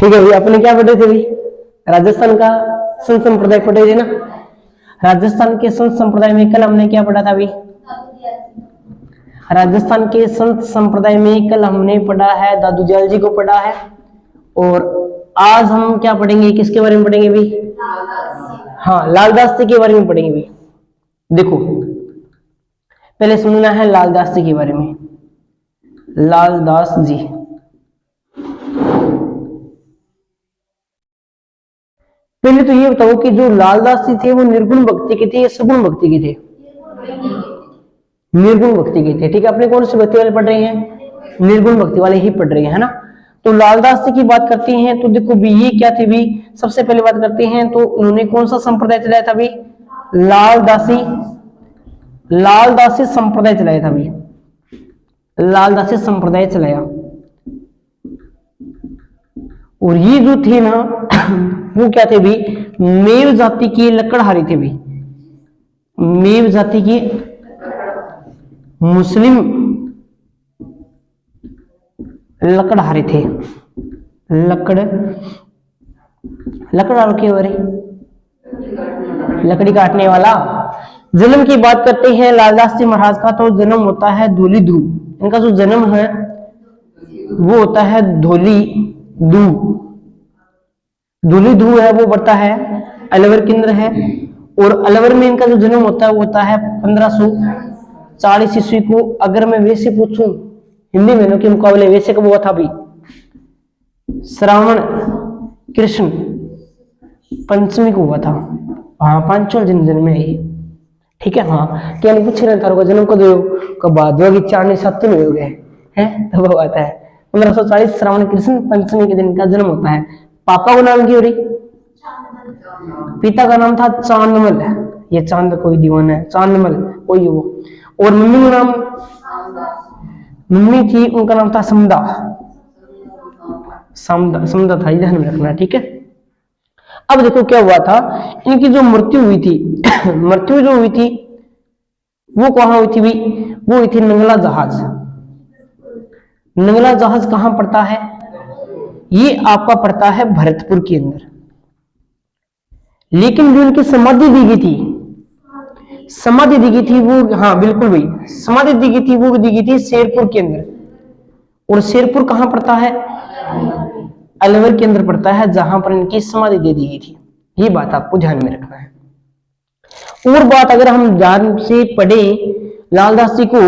ठीक है भाई, अपने क्या पढ़े थे भाई? राजस्थान का संत संप्रदाय पढ़े थे ना। राजस्थान के संत संप्रदाय में कल हमने क्या पढ़ा था भाई? राजस्थान के संत संप्रदाय में कल हमने पढ़ा है दादू दयाल जी को पढ़ा है। और आज हम क्या पढ़ेंगे, किसके बारे में पढ़ेंगे भाई? हाँ, लालदास जी के बारे में पढ़ेंगे भाई। देखो पहले सुनना है लालदास जी के बारे में। लालदास जी पहले तो ये बताओ कि जो लालदास जी थे वो निर्गुण भक्ति के थे या सगुण भक्ति के थे? निर्गुण भक्ति के थे। ठीक है, अपने कौन से भक्ति वाले पढ़ रहे हैं? निर्गुण भक्ति वाले ही पढ़ रहे हैं, है ना। तो लालदास जी की बात करते हैं तो देखो भी ये क्या थे भी, सबसे पहले बात करते हैं तो उन्होंने कौन सा संप्रदाय चलाया था भी? लालदासी संप्रदाय चलाया था भी। लालदासी संप्रदाय चलाया। और ये जो थे ना वो क्या थे भी? मेव जाति की लकड़हारे थे भी। मेव जाति की मुस्लिम लकड़हारे थे। लकड़हारों के बारे, लकड़ी काटने वाला। जन्म की बात करते हैं लालदास जी महाराज का, तो जन्म होता है धौली दू। इनका जो जन्म है वो होता है धौली दू। धौली दू है वो बढ़ता है अलवर केंद्र है। और अलवर में इनका जो जन्म होता है वो होता है 1540 ईस्वी को। अगर मैं वैसे पूछूं हिंदी महीनों के मुकाबले वैसे कब हुआ था भी? श्रावण कृष्ण पंचमी को हुआ था। हाँ, पांचवा जन्म में है। ठीक है, हाँ क्या नहीं पूछ रहे तारों का जन्म कब हो? कब भादवा की 4 में हो गए हैं, तब वो आता है 1540 श्रावण कृष्ण पंचमी के दिन का जन्म होता है। पापा का नाम क्या हो रही? पिता का नाम था चांदमल। ये चांद कोई दीवाना है, चांदमल कोई वो। और मम्मी का नाम, मम्मी थी उनका नाम था समदा। समदा था, ध्यान में रखना। ठीक है, अब देखो क्या हुआ था, इनकी जो मृत्यु हुई थी मृत्यु जो हुई थी वो कहां हुई थी भी? वो हुई थी नंगला जहाज। नंगला जहाज कहां पड़ता है? ये आपका पड़ता है भरतपुर के अंदर। लेकिन जो इनकी समाधि दी गई थी, समाधि दी गई थी वो, हाँ बिल्कुल भाई, समाधि दी गई थी वो दी गई थी शेरपुर के अंदर। और शेरपुर कहां पड़ता है? अलवर के अंदर पड़ता है, जहां पर इनकी समाधि दे दी गई थी। ये बात आपको ध्यान में रखना है। और बात अगर हम ध्यान से पढ़े लालदास जी को,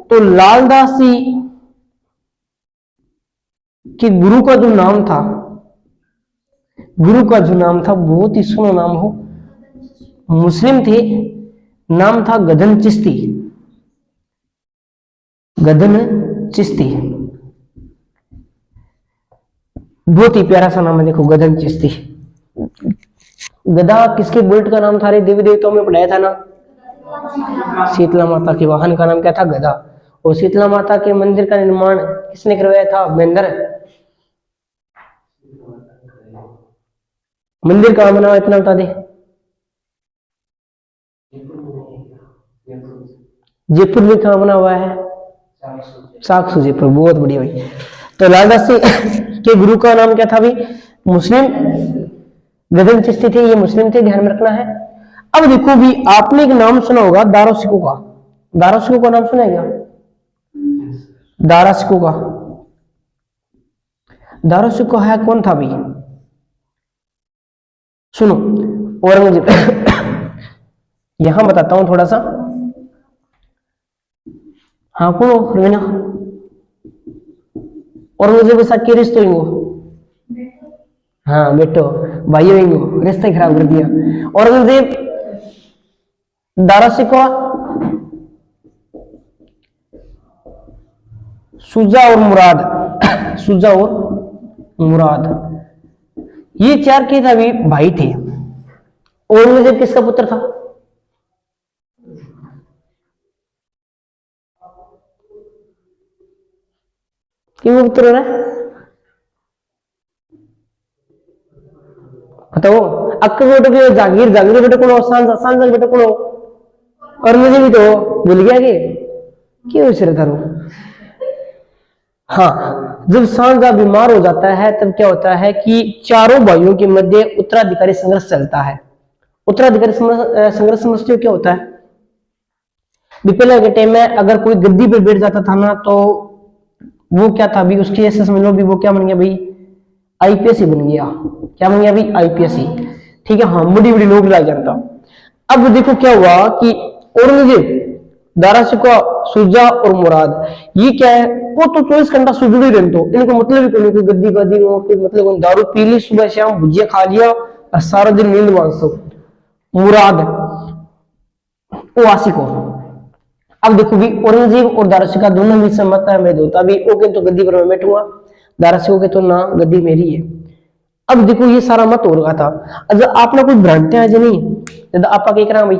तो लालदास जी के गुरु का जो नाम था, गुरु का जो नाम था बहुत ही सुना नाम हो, मुस्लिम थे, नाम था गदन चिश्ती। गदन चिश्ती बहुत ही प्यारा सा नाम है। देखो गदन चिश्ती। गदा किसके बुलेट का नाम था? रे देवी देवताओं में पढ़ाया था ना। शीतला माता के वाहन का नाम क्या था? गदा। और शीतला माता के मंदिर का निर्माण किसने करवाया था? मेंदर। मंदिर कहां बना, इतना बता दे। जयपुर में कहां बना हुआ है? साक्षु जयपुर। बहुत बढ़िया भाई। तो लालदास जी के गुरु का नाम क्या था भी? मुस्लिम गदन चिश्ती थे, ये मुस्लिम थे, ध्यान में रखना है। अब देखो भी, आपने एक नाम सुना होगा दारा सिकों का। दारा सिकों का नाम सुना है क्या? दारा सिकों का, दारा सिकों है कौन था भी? सुनो, औरंगजेब यहां बताता हूं थोड़ा सा। हाँ कौन हो रवीना? औरंगजेब के साथ क्या रिश्ते होंगे? हाँ बेटो, भाई होंगे, रिश्ता ही खराब कर दिया। औरंगजेब, दारा सिकों, शुजा और मुराद। शुजा और मुराद, ये चार के था भी भाई थे। औरंगजेब किसका पुत्र था? क्यों पुत्र हो रहा है? बताओ। अक्कर बेटे के जागीर, जागीर बेटे को सांझ, सांझ बेटे को। और मुझे भी तो भूल गया कि क्यों सिर धरो। हाँ, जब शाहजहां बीमार हो जाता है तब क्या होता है कि चारों भाइयों के मध्य उत्तराधिकारी संघर्ष चलता है। उत्तराधिकारी संघर्ष समझते हो क्या होता है? पहले के टाइम में अगर कोई गद्दी पे बैठ जाता था ना तो वो क्या था, अभी उसकी ऐसे समझ लो, भी वो क्या बन गया भाई, आईपीएस ही बन गया। क्या बन गया भाई? आईपीएस ही। ठीक है, हाँ, बड़ी बड़ी नौकरी लग जाता। अब देखो क्या हुआ कि औरंगजेब, दारा शिकोह, शुजा और मुराद, ये क्या है, वो तो 24 घंटा सुजुड़ी रहते हो, इनको मतलब ही कोई गद्दी गद्दी मतलब दारू पी ली, सुबह शाम भुजिया खा लिया और सारा दिन नींद मांगो। मुराद वो आशिक हो। अब देखो भी औरंगजेब और दारा शिकोह दोनों में सम्मत है, मैं होता भी ओके तो गद्दी पर मैं बैठूंगा, दारा शिकोह के तो ना गद्दी मेरी है। अब देखो ये सारा मत हो रहा था। अगर आपने कोई भ्रांतियां जो नहीं आपा कह करा भाई,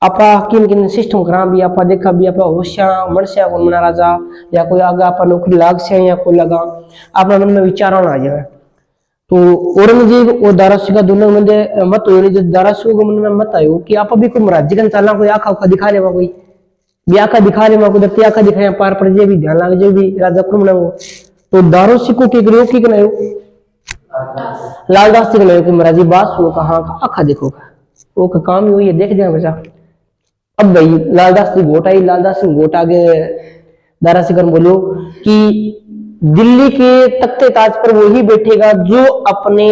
आपा किन किन सिस्टम करा भी, आपा देखा भी, आपा होशिया मरसिया कौन मना राजा, या कोई आगे आपा नौकरी लाग से या कोई लगा, आपने मन में विचार आना आ जाए। तो औरंगजेब और दारा शिकोह दोनों में मत हो, जब दारा शिकोह के मन में मत आयो कि आप भी कोई महाराज का चलना, कोई आखा उखा दिखा लेवा, कोई भी आखा दिखा लेवा, कोई दत्ती आखा दिखाया पार पड़ जाए भी, ध्यान लग जाए भी राजा को बनाओ। तो दारा शिकोह के करियो की कनायो, लालदास जी ने कि महाराज जी बात सुनो, कहा आखा देखो, वो का काम ही हुई है, देख जाए बचा। अब भाई लालदास जी गोट आई, लालदास सिंह गोट आगे दारा शिकोह बोलो कि दिल्ली के तख्ते ताज पर वही बैठेगा जो अपने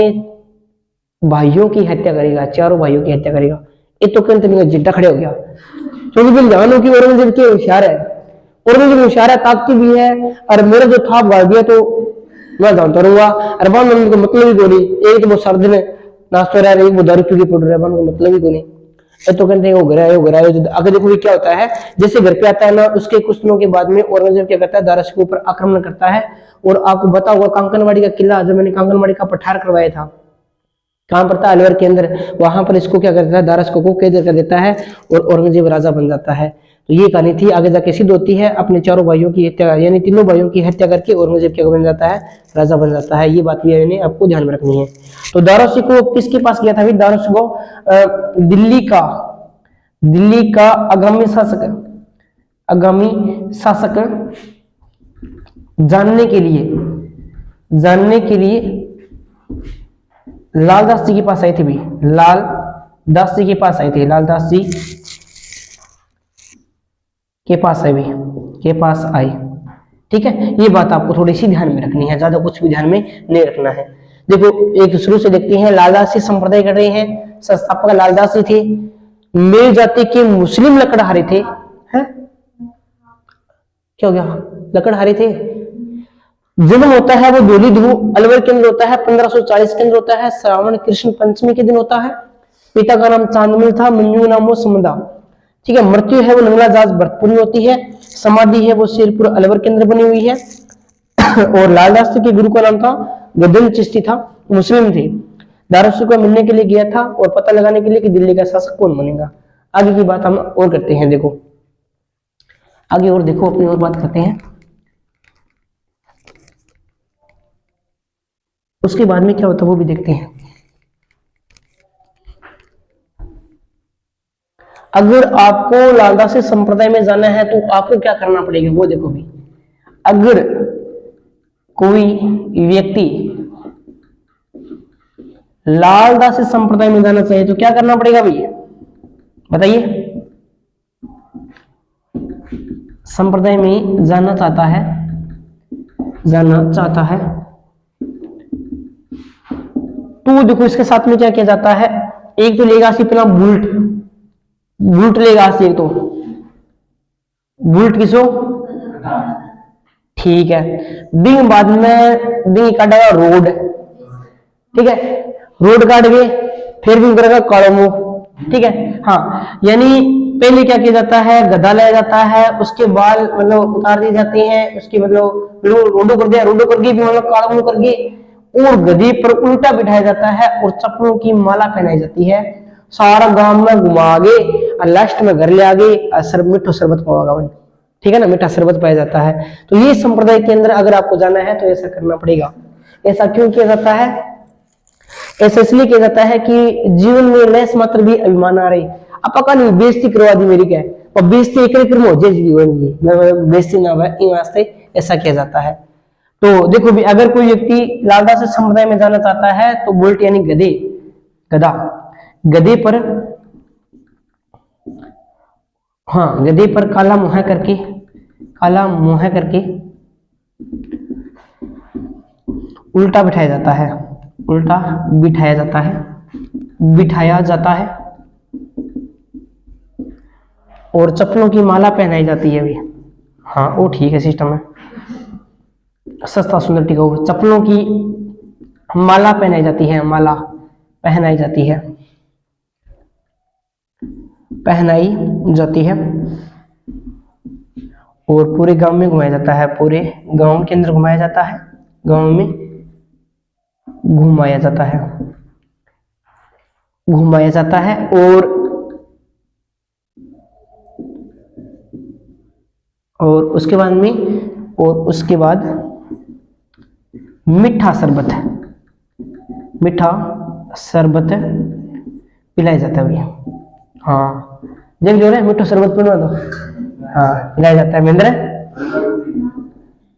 भाइयों की हत्या करेगा, चारों भाइयों की हत्या करेगा। ये तो कहते जिड्डा खड़े हो गया, क्योंकि फिर जानो कि औरंगजेब के होशियार है, औरंगजेब होशियार है, ताकती भी है, और मेरा जो थाप गाड़ दिया तो मैं जानता रहूंगा। अरबान को मतलब ही गोली, एक तो वो सर्द ने नाश्ता रहा, एक वो दारू पी के पड़ रहा है, को मतलब ही गोली। तो कहते हैं वो घर आयो, घर आयो। अगर देखो क्या होता है, जैसे घर पे आता है ना, उसके कुछ दिनों के बाद में औरंगजेब क्या करता है, दारा शिकोह ऊपर आक्रमण करता है। और आपको बता होगा कांकनवाड़ी का किला, जब मैंने कांकनवाड़ी का पठार करवाया था, कहां पर था, अलवर के अंदर, वहां पर इसको क्या करता है, दारा शिकोह को कैद कर देता है और औरंगजेब राजा बन जाता है। तो ये कहानी थी, आगे जाके सिद्ध होती है, अपने चारों भाइयों की हत्या, यानी तीनों भाइयों की हत्या करके औरंगजेब क्या बन जाता है, राजा बन जाता है। ये बात भी आपको ध्यान में रखनी है। तो दारा शिकोह किसके पास गया था भाई? दारा शिकोह दिल्ली का आगामी शासक जानने के लिए लालदास जी के पास आए थे भी, लालदास जी के पास आए थे, लालदास जी के पास आए भी, के पास आए। ठीक है, ये बात आपको थोड़ी सी ध्यान में रखनी है, ज्यादा कुछ भी ध्यान में नहीं रखना है। देखो एक शुरू से देखते हैं, लालदासी संप्रदाय कर रहे हैं, संस्थापक लालदास जी थे, मेल जाति के मुस्लिम लकड़हारे थे। हैं क्या हो गया? लकड़हारे थे। जन्म होता है वो डोली धू अलवर के अंदर होता है, 1540 के अंदर होता है, श्रावण कृष्ण पंचमी के दिन होता है। पिता का नाम चांदमिल था, मंजू नाम वो समदा। ठीक है, मृत्यु है वो नंगला जाज भरतपुर में होती है, समाधि है वो शेरपुर अलवर के अंदर बनी हुई है। और लालदास जी के गुरु का नाम था गदन चिश्ती था, मुस्लिम थे। दारा शिकोह मिलने के लिए गया था और पता लगाने के लिए कि दिल्ली का शासक कौन बनेगा। आगे की बात हम और करते हैं, देखो आगे और देखो, अपनी और बात करते हैं। उसके बाद में क्या होता है वो भी देखते हैं। अगर आपको लालदासी संप्रदाय में जाना है तो आपको क्या करना पड़ेगा वो देखो भी। अगर कोई व्यक्ति लालदासी संप्रदाय में जाना चाहिए तो क्या करना पड़ेगा भैया, बताइए। संप्रदाय में जाना चाहता है तो देखो इसके साथ में क्या किया जाता है, एक तो लेगा सी अपना बुलट लेगा सी, एक तो बुलट किसो, ठीक है। दिन बाद में दिन काटेगा रोड, ठीक है, रोड काट के फिर भी करेगा काड़ोमो, ठीक है। हाँ, यानी पहले क्या किया जाता है, गधा लाया जाता है, उसके बाल मतलब उतार दिए जाते हैं, उसकी मतलब रोडो कर दिया, रोडो करके भी मतलब काड़ोमो करके, और गधी पर उल्टा बिठाया जाता है और चप्पलों की माला पहनाई जाती है, सारा गांव में घुमा आगे और लास्ट में घर ले आगे मिठो शरबत पाओगा, ठीक है ना, मीठा शरबत पाया जाता है। तो ये संप्रदाय के अंदर अगर आपको जाना है तो ऐसा करना पड़ेगा। ऐसा क्यों किया जाता है? ऐसा इसलिए किया जाता है कि जीवन में लेस मात्र भी अभिमान आ रही, अपा बेइज्जती करवा दी मेरी, क्या और बेइज्जती एक में हो जाए जीवन की, मैं बेइज्जती ना हो वास्ते ऐसा किया जाता है। तो देखो भी, अगर कोई व्यक्ति लालदास संप्रदाय में जाना चाहता है तो बुलेट यानी गधे, गधा, गधे पर, हाँ गधे पर काला मुँह करके, काला मुँह करके उल्टा बिठाया जाता है, उल्टा बिठाया जाता है, बिठाया जाता है, और चप्पलों की माला पहनाई जाती है भी। हाँ वो ठीक है, सिस्टम है सस्ता सुंदर टिकाऊ। चप्पलों की माला पहनाई जाती है, माला पहनाई जाती है, पहनाई जाती है, और पूरे गांव में घुमाया जाता है, पूरे गांव के अंदर घुमाया जाता है, गांव में घुमाया जाता है, घुमाया जाता है। और उसके बाद में, और उसके बाद मीठा शरबत, मीठा शरबत पिलाया जाता है भैया। हाँ देख लो रे, मीठा शरबत पिलवा दो, हाँ पिलाया जाता है महेंद्र,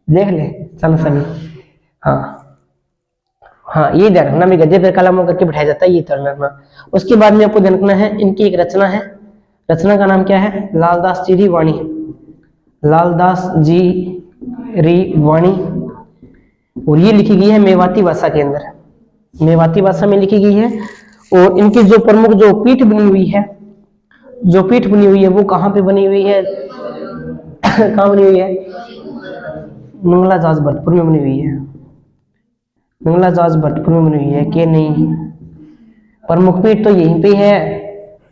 देख ले चलो सभी। हाँ हाँ ये ध्यान रखना, मैं गद्दे पर काला मुंह करके बिठाया जाता है, ये ध्यान रखना। उसके बाद में आपको ध्यान रखना है, इनकी एक रचना है, रचना का नाम क्या है, लालदास जी री वाणी, लालदास जी री वाणी, और ये लिखी गई है मेवाती भाषा के अंदर, मेवाती भाषा में लिखी गई है। और इनकी जो प्रमुख जो पीठ बनी हुई है, जो पीठ बनी हुई है वो कहाँ पे बनी हुई है, कहाँ बनी हुई है, मंगला जाज भरतपुर में बनी हुई है, मंगला जाज भरतपुर में बनी हुई है कि नहीं, प्रमुख पीठ तो यहीं पे है,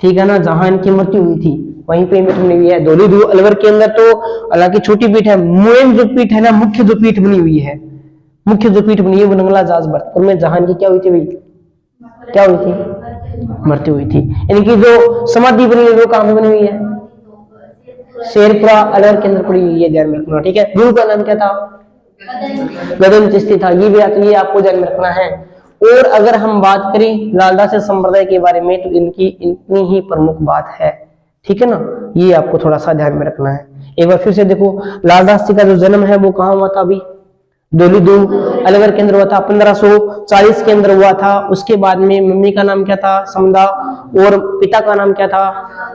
ठीक है ना, जहां इनकी मृत्यु हुई थी वहीं पे पीठ बनी हुई है। धौली धू अलवर के अंदर तो हालांकि छोटी पीठ है, मेन जो पीठ है ना, मुख्य जो पीठ बनी हुई है, मुख्य जो पीठ बनी है वो मंगला जाज भरतपुर में, जहां इनकी क्या हुई थी भाई, क्या हुई थी, मृत्यु हुई थी। इनकी जो समाधि बनी है वो कहां पे बनी हुई है, शेरपुरा अलवर के अंदर पड़ी हुई है, ध्यान में रखना, ठीक है। गुरु का नाम क्या था, गदन चिश्ती था, ये भी ये आपको ध्यान में रखना है। और अगर हम बात करें लालदास संप्रदाय के बारे में तो इनकी इतनी ही प्रमुख बात है, ठीक है ना, ये आपको थोड़ा सा ध्यान में रखना है। एक बार फिर से देखो, लालदास जी का जो जन्म है वो कहाँ हुआ था अभी, धौलीधू अलवर के अंदर हुआ था, 1540 के अंदर हुआ था। उसके बाद में मम्मी का नाम क्या था, समदा, और पिता का नाम क्या था,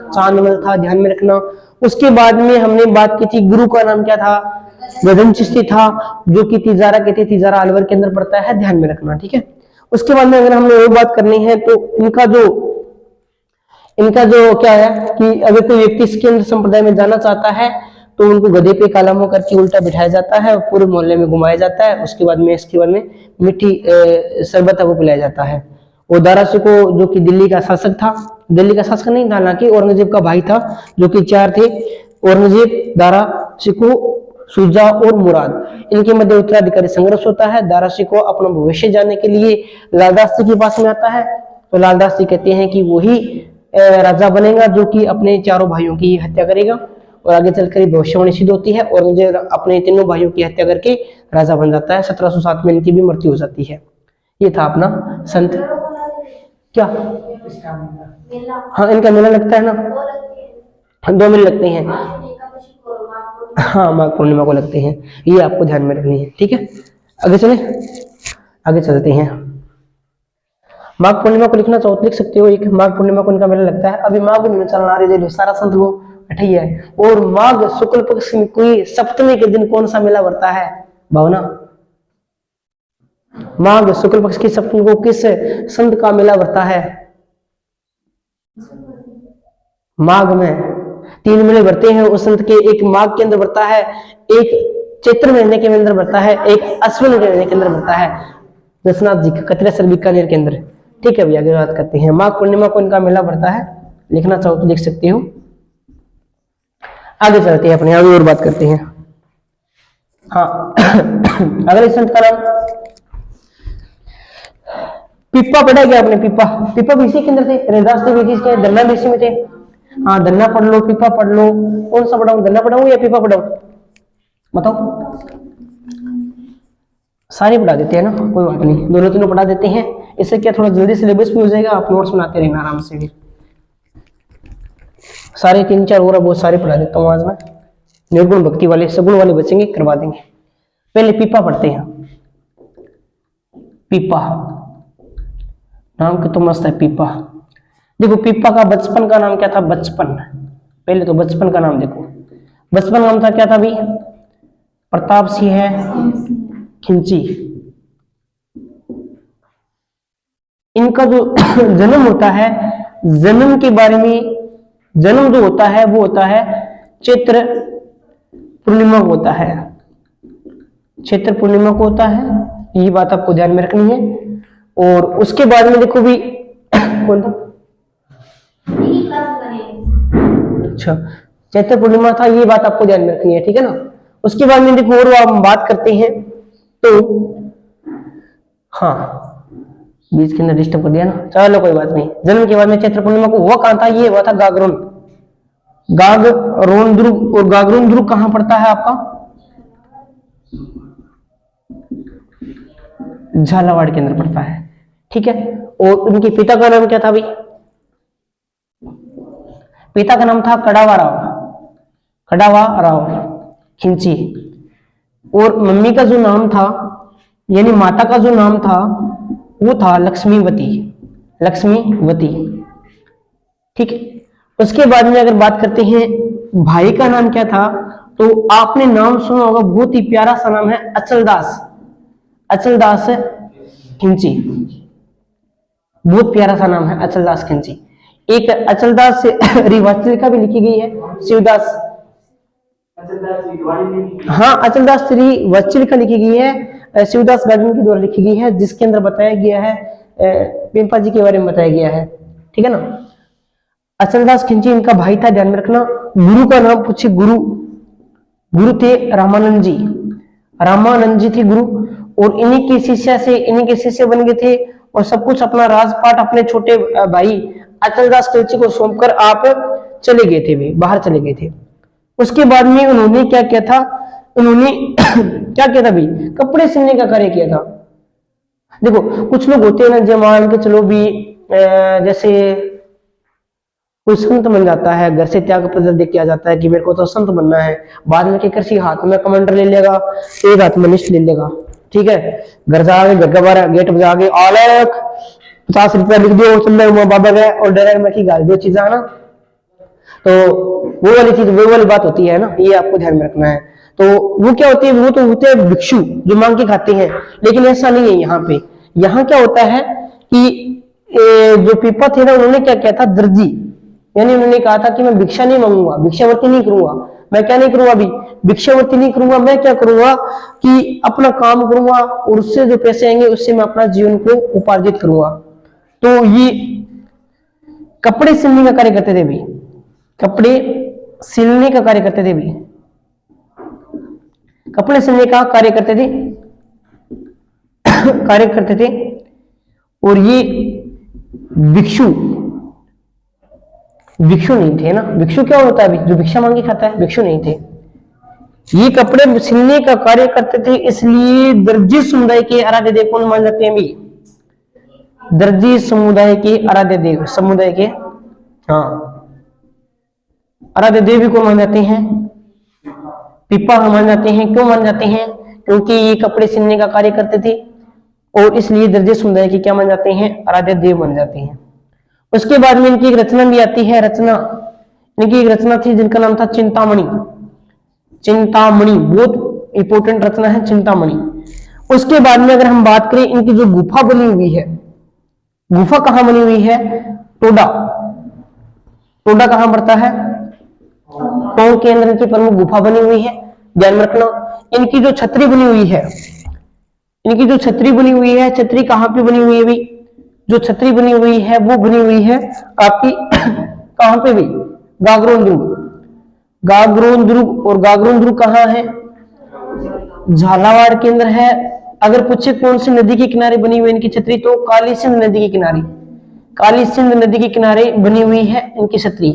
चांदमल था, ध्यान में रखना। उसके बाद में हमने बात की थी, गुरु का नाम क्या था, गदन चिश्ती था, जो कि तिजारा के थे, तिजारा अलवर के अंदर पड़ता है, ध्यान में रखना, ठीक है। उसके बाद में अगर हमने वो बात करनी है तो इनका जो क्या है कि अगर कोई व्यक्ति इसके अंदर संप्रदाय में जाना चाहता है तो उनको गधे पे काला मुंह करके उल्टा बिठाया जाता है और पूरे मोहल्ले में घुमाया जाता है। उसके बाद में मीठी शरबत को पिलाया जाता है। और दारा सिकोह जो कि दिल्ली का शासक था, दिल्ली का शासक नहीं था, हालांकि औरंगजेब का भाई था, जो कि चार थे, औरंगजेब, दारा सिकोह, शुजा और मुराद। इनके मध्य उत्तराधिकारी संघर्ष होता है। दारा सिकोह अपना भविष्य जानने के लिए लालदास जी के पास में आता है, तो लालदास जी कहते हैं कि वही राजा बनेगा जो कि अपने चारों भाइयों की हत्या करेगा, और आगे चलकर भविष्यवाणी सिद्ध होती है। औरंगजेब अपने तीनों भाइयों की हत्या करके राजा बन जाता है। 1707 में इनकी भी मृत्यु हो जाती है। ये था अपना संत क्या, हाँ इनका मेला लगता है ना, 2 मेले लगते हैं, हाँ माघ पूर्णिमा को लगते हैं। ये आपको ध्यान में रखनी है, ठीक है। आगे चले, आगे चलते हैं। माघ पूर्णिमा को लिखना चाहो तो लिख सकते हो, एक माघ पूर्णिमा को इनका मेला लगता है। अभी माघ पूर्णिमा चलना आ रही है, सारा संत को बैठा है। और माघ शुक्ल पक्ष में कोई सप्तमी के दिन कौन सा मेला बढ़ता है भावना, माघ शुक्ल पक्ष की सप्तमी को किस संत का मेला बढ़ता है, माघ में 3 मेले बढ़ते हैं उस संत के, एक माघ के अंदर बढ़ता है, एक चैत्र महीने के अंदर बढ़ता है, एक अश्विन के महीने के अंदर बढ़ता है, दशनाथ जी का कतरेसर बीकानेर के अंदर, ठीक है। अभी आगे बात करते हैं। माघ पूर्णिमा को इनका मेला बढ़ता है, लिखना चाहो तो लिख सकते हो। आगे चलते हैं, अपने आगे और बात करते हैं। हाँ अगले संत का नाम पिप्पा पढ़ा गया आपने, पिप्पा, पिप्पा भी इसी के अंदर थे, रैदास थे भी इसके, धन्ना भी इसी में थे। हाँ धन्ना पढ़ लो, पिप्पा पढ़ लो, कौन सा पढ़ाऊं, धन्ना पढ़ाऊं या पिप्पा पढ़ाऊं, बताओ। सारे पढ़ा देते हैं ना, कोई बात नहीं, दोनों तीनों पढ़ा देते हैं। इससे क्या थोड़ा जल्दी सिलेबस भी हो जाएगा, आप नोट्स बनाते रहना आराम से। फिर सारे 3-4 और बहुत सारे पढ़ा देता हूँ आज मैं। निर्गुण भक्ति वाले, सगुण वाले बचेंगे, करवा देंगे। पहले पीपा पढ़ते हैं। पीपा नाम तो मस्त है पीपा। देखो पीपा का बचपन का नाम क्या था? बचपन। पहले तो बचपन का नाम देखो, बचपन नाम था क्या था भाई? प्रताप सिंह खिंची। इनका जो जन्म होता है, जन्म के बारे में, जन्म जो होता है वो होता है चैत्र पूर्णिमा को होता है, चैत्र पूर्णिमा को होता है। ये बात आपको ध्यान में रखनी है। और उसके बाद में देखो भी कौन था? अच्छा, चैत्र पूर्णिमा था, ये बात आपको ध्यान में रखनी है, ठीक है ना। उसके बाद में देखो और हम बात करते हैं तो हाँ, बीच के अंदर डिस्टर्ब कर दिया ना, चलो कोई बात नहीं। जन्म के बाद में चैत्र पूर्णिमा को हुआ कहां था? ये हुआ था गागरोन, गागरोन दुर्ग। और गागरोन दुर्ग कहां पड़ता है आपका? झालावाड़ के अंदर पड़ता है, ठीक है। और उनके पिता का नाम क्या था भाई? पिता का नाम था कड़ावा राव, कड़ावा राव खिंची। और मम्मी का जो नाम था, यानी माता का जो नाम था वो था लक्ष्मीवती, लक्ष्मीवती, ठीक है। उसके बाद में अगर बात करते हैं भाई का नाम क्या था, तो आपने नाम सुना होगा, बहुत ही प्यारा सा नाम है, अचलदास, अचलदास खिंची। बहुत प्यारा सा नाम है अचलदास खिंची। एक अचलदास रिवाचलिका भी लिखी गई है, शिवदास, हाँ अचलदास रिवाचलिका लिखी गई है, शिवदास गार्डन के द्वारा लिखी गई है, जिसके अंदर बताया गया है पेम्पा जी के बारे में बताया गया है, ठीक है ना। अचलदास खिंची इनका भाई था, ध्यान में रखना। गुरु का नाम पूछे, गुरु, गुरु थे रामानंद जी, रामानंद जी थे गुरु। और इन्हीं की शिष्या से, इन्हीं के शिष्य बन गए थे। और सब कुछ अपना राजपाट अपने छोटे भाई अचलदास खिलची को सौंपकर आप चले गए थे, वे बाहर चले गए थे। उसके बाद में उन्होंने क्या किया था? उन्होंने क्या किया था भाई? कपड़े सिलने का कार्य किया था। देखो कुछ लोग होते हैं ना, जो मान के चलो भी जैसे कोई संत बन जाता है, घर से त्याग पत्र दे के आ जाता है कि मेरे को तो संत बनना है, बाद में क्या कर हाथ में कमांडर ले लेगा, एक हाथ में निष्ठ ले लेगा, ठीक है। घर जाके घर का बाहर गेट बजा के आलक 50 रुपया लिख दो, चल बाबा गए और डायरेक्ट में की गाल दो चीज आना, तो वो वाली चीज, वो वाली बात होती है ना, ये आपको ध्यान में रखना है। तो वो क्या होती है? वो तो होते हैं भिक्षु जो मांग के खाते हैं, लेकिन ऐसा नहीं है यहाँ पे। यहाँ क्या होता है कि जो पीपा थे ना, उन्होंने क्या किया था? दर्जी, यानी उन्होंने कहा था कि मैं भिक्षा नहीं मांगूंगा, भिक्षावृत्ति नहीं करूंगा। मैं क्या नहीं करूंगा अभी? भिक्षावृत्ति नहीं करूंगा। मैं क्या करूंगा कि अपना काम करूंगा और उससे जो पैसे आएंगे उससे मैं अपना जीवन को उपार्जित करूंगा। तो ये कपड़े सिलने का कार्य करते थे भी, कपड़े सिलने का कार्य करते थे भी, कपड़े सिलने का कार्य करते थे, कार्य करते थे। और ये भिक्षु, भिक्षु नहीं थे ना। भिक्षु क्या होता है? जो भिक्षा मांगी खाता है, भिक्षु नहीं थे। ये कपड़े सिलने का कार्य करते थे, इसलिए दर्जी समुदाय के आराध्य देव कौन मान जाते हैं भी? दर्जी समुदाय के आराध्य देव, समुदाय के हाँ आराध्य देव को मान जाते हैं, पीपा मान जाते हैं। क्यों मान जाते हैं? क्योंकि ये कपड़े सिलने का कार्य करते थे और इसलिए दर्जी समुदाय के क्या मान जाते हैं? आराध्य देव मान जाते हैं। उसके बाद में इनकी एक रचना भी आती है, रचना, इनकी एक रचना थी जिनका नाम था चिंतामणि, चिंतामणि बहुत इंपॉर्टेंट रचना है चिंतामणि। उसके बाद में अगर हम बात करें, इनकी जो गुफा बनी हुई है, गुफा कहां बनी हुई है? टोडा, टोडा कहां पड़ता है? टोंक के अंदर इनकी प्रमुख गुफा बनी हुई है, ध्यान में रखना। इनकी जो छतरी बनी हुई है, इनकी जो छतरी बनी हुई है, छतरी कहां पे बनी हुई है भी? जो छतरी बनी हुई है वो बनी हुई है आपकी कहां पे भी? गागरोन दुर्ग, गागरोन दुर्ग। और गागरोन दुर्ग कहां है? झालावाड़ के अंदर है। अगर पूछे कौन सी नदी के किनारे बनी हुई इनकी छतरी, तो काली सिंध नदी के किनारे, काली सिंध नदी के किनारे बनी हुई है इनकी छतरी,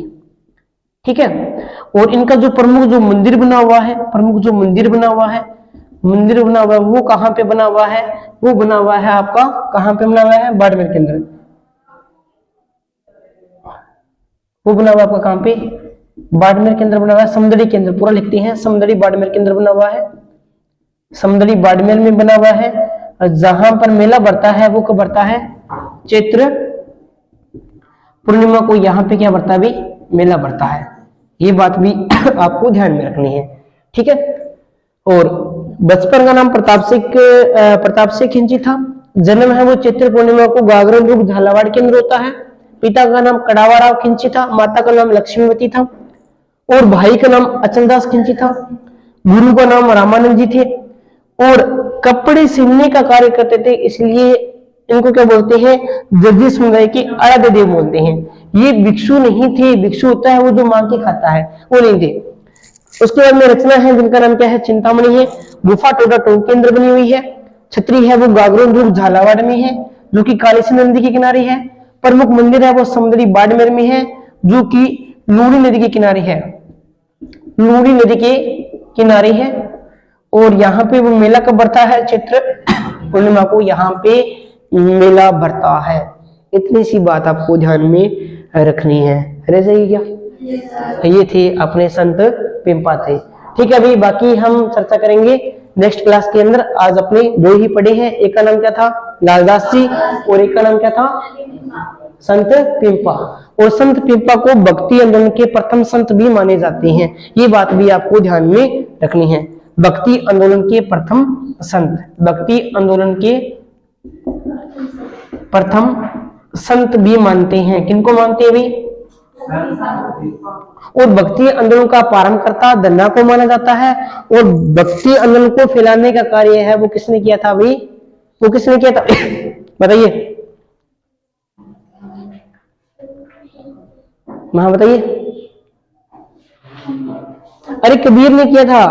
ठीक है। और इनका जो प्रमुख जो मंदिर बना हुआ है, प्रमुख जो मंदिर बना हुआ है, मंदिर बना हुआ है वो कहां पे बना हुआ है? वो बना हुआ है आपका, कहां पे बना हुआ है? बाड़मेर के अंदर। वो बना हुआ आपका कहां पे? बाड़मेर के अंदर बना हुआ है, समदड़ी के अंदर। पूरा लिखते हैं, समदड़ी बाड़मेर के अंदर बना हुआ है। समदड़ी बाड़मेर में बना हुआ है। और जहां पर मेला बढ़ता है वो कब बढ़ता है? चैत्र पूर्णिमा को यहाँ पे क्या बढ़ता है भाई? मेला बढ़ता है। ये बात भी आपको ध्यान में रखनी है, ठीक है। और बचपन का नाम प्रताप सिंह खिंची था। जन्म है वो चैत्र पूर्णिमा को गागरण रूप झालावाड़ के अंदर होता है। पिता का नाम कड़ावाराव खिंची था, माता का नाम लक्ष्मीवती था और भाई का नाम अचलदास खिंची था। गुरु का नाम रामानंद जी थे और कपड़े सिलने का कार्य करते थे, इसलिए इनको क्या बोलते हैं? जज्जी समुदाय के आराध्य देव बोलते हैं। ये भिक्षु नहीं थे, भिक्षु होता है वो जो मांग के खाता है, वो नहीं थे। उसके बाद में रचना है जिनका नाम क्या है? चिंतामणि है। गुफा टोडा टोंक के अंदर बनी हुई है। छतरी है वो गागरोन दुर्ग झालावाड़ में है, जो कि कालीसी नदी के किनारे है। प्रमुख मंदिर है वो समदड़ी बाड़मेर में है, जो कि लूणी नदी के किनारे है, लूणी नदी के किनारे है। और यहाँ पे वो मेला कब बढ़ता है? चैत्र पूर्णिमा को यहाँ पे मेला बढ़ता है। इतनी सी बात आपको ध्यान में रखनी है। रह जाएगी क्या? ये थे अपने संत पिंपा थे, ठीक है। अभी बाकी हम चर्चा करेंगे नेक्स्ट क्लास के अंदर। आज अपने दो ही पढ़े हैं, एक का नाम क्या था? लालदास जी और एक का नाम क्या था? संत पिंपा। और संत पिंपा को भक्ति आंदोलन के प्रथम संत भी माने जाते हैं, ये बात भी आपको ध्यान में रखनी है। भक्ति आंदोलन के प्रथम संत, भक्ति आंदोलन के प्रथम संत भी मानते हैं। किनको मानते हैं भी? और भक्ति आंदोलन का प्रारंभकर्ता धन्ना को माना जाता है। और भक्ति आंदोलन को फैलाने का कार्य है वो किसने किया था भाई? वो किसने किया था? बताइए, वहां बताइए। अरे कबीर ने किया था।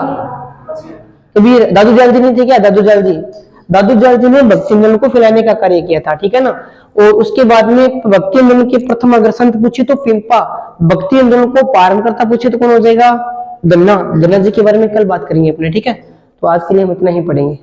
कबीर, दादू जाल जी नहीं थे क्या? दादू जाल जी ने भक्ति आंदोलन को फैलाने का कार्य किया था, ठीक है ना। और उसके बाद में भक्ति आंदोलन के प्रथम अगर संत पूछे तो पिंपा, भक्ति आंदोलन को प्रारंभकर्ता पूछे तो कौन हो जाएगा? धन्ना जी के बारे में कल बात करेंगे अपने, ठीक है। तो आज के लिए हम इतना ही पढ़ेंगे।